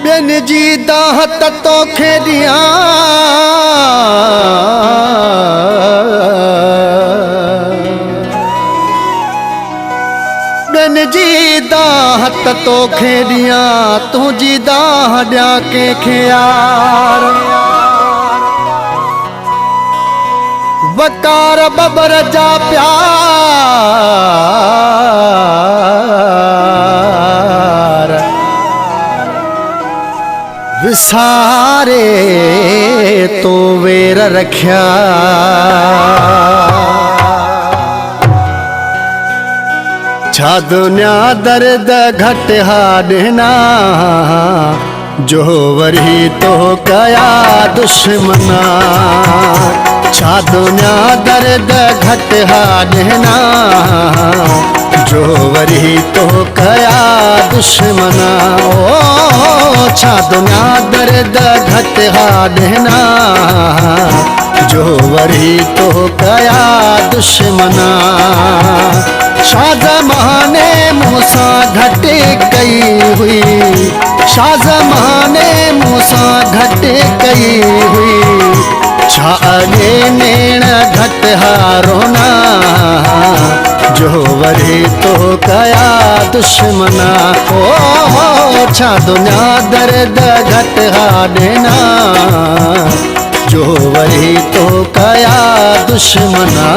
Ben जी दाहत तो खेदिया Ben जी दाहत तो खेदिया तुझी दाह ॾिया कंहिंखे यार वकार बबर जा प्यार विसारे तो वेर रखिया छा दुनिया दर्द घट हा ॾिना जो वरी तो कया दुश्मना छा दुनिया दर्द घट हा ॾिना जो वरी तो कया दुश्मना ओ छा दुनिया दर्द घट हा ॾिना जो वरी तो कया दुश्मना छा ज़माने मूंसां घट कई हुई छा ज़माने मूंसां घट कई हुई छा अॻे नेण घट हारोना जो वरी तो कया दुश्मना ओ छा दुनिया दर्द घट हा ॾिना जो वरी तो कया दुश्मना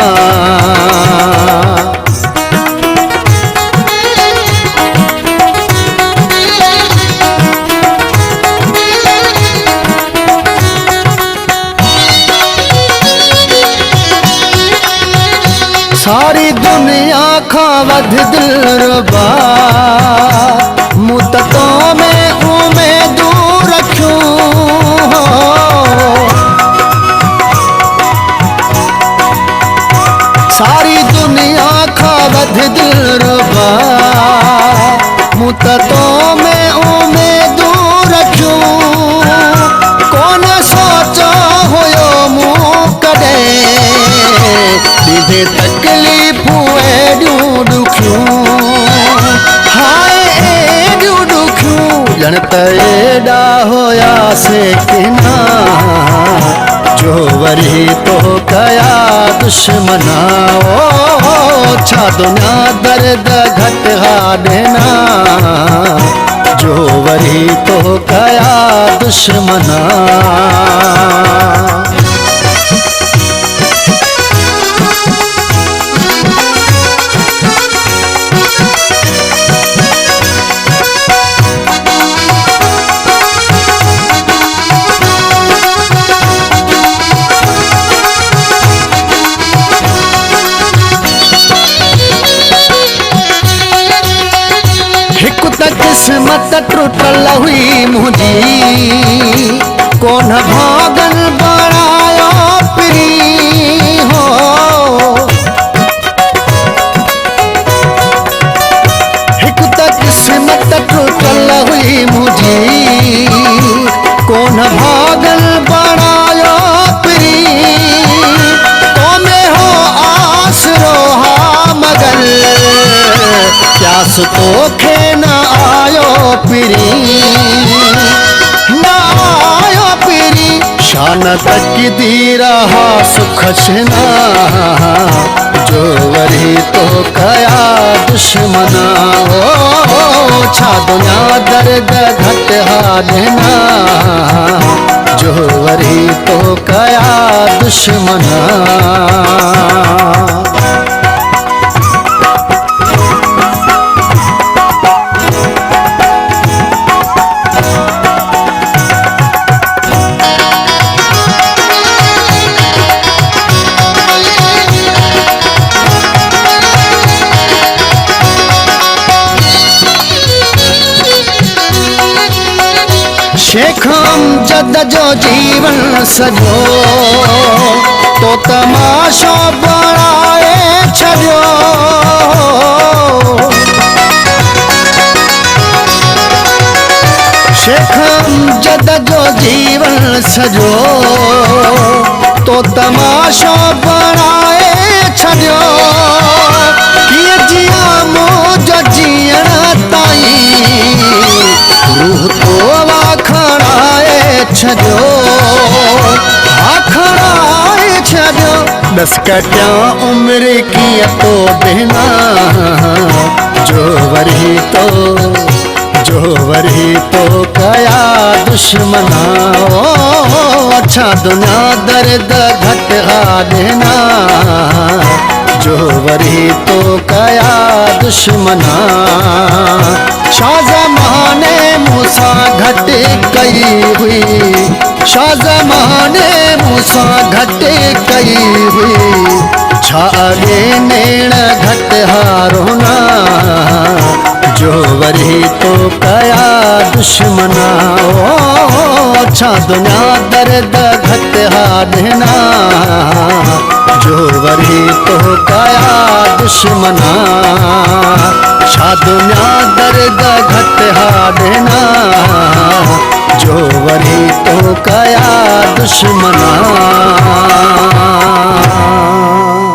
सारी दुनिया का वध दिलरुबा मुद्दतों में उम्मीदू रखूं सारी दुनिया का वध दिलरुबा मुद्दतों में उम्मीदू रखूं कौन सोचो हुयो मूं कॾहिं दीदे तकलीफ़ूं एॾियूं ॾुखियूं हाय एॾियूं ॾुखियूं ॼण त एॾा हुयासीं किना जो वरी तो कया दुश्मना ओ छा दुनिया दर्द घट हा ॾिना जो वरी तो कया दुश्मना किस्मत टुटल हुई मुझी कोन भागन बणायो पिरी हो हिक त किस्मत टुटल हुई मुझी कोन भागन बणायो पिरी तो में हो आसरो हा मगल प्यास तोखे न आयो पिरी न आयो पिरी शान तकदीर हा सुख छिना जो वरी तो कया दुश्मना ओ छा दुनिया दर्द घट हा ॾिना जो वरी तो कया दुश्मना शेख अमजद जो जीवन सजो तो तमाशो बणाए छॾियो। शेख अमजद जो जीवन सजो तो तमाशो बणाए छॾियो। कीअं जियां मुंहिंजो जीअण ताईं रूह तो वाखणाए छॾियो, वाखणाए छॾियो। दस कटिया उमिरि कीअं तो बिना जो वरी तो कया दुश्मना। अच्छा दुनिया दर्द घट देना जो वरी तो कया दुश्मना। शाह ज़माने मूंसां घट कई हुई, शाह ज़माने मूंसां घट कई हुई। छा अॻे नेण घट हारोना जो वरी तो कया दुश्मना। छा दुनिया दर्द घट देना जो वरी तो कया दुश्मना। छा दुनिया दर्द घट देना जो वरी तो कया दुश्मना।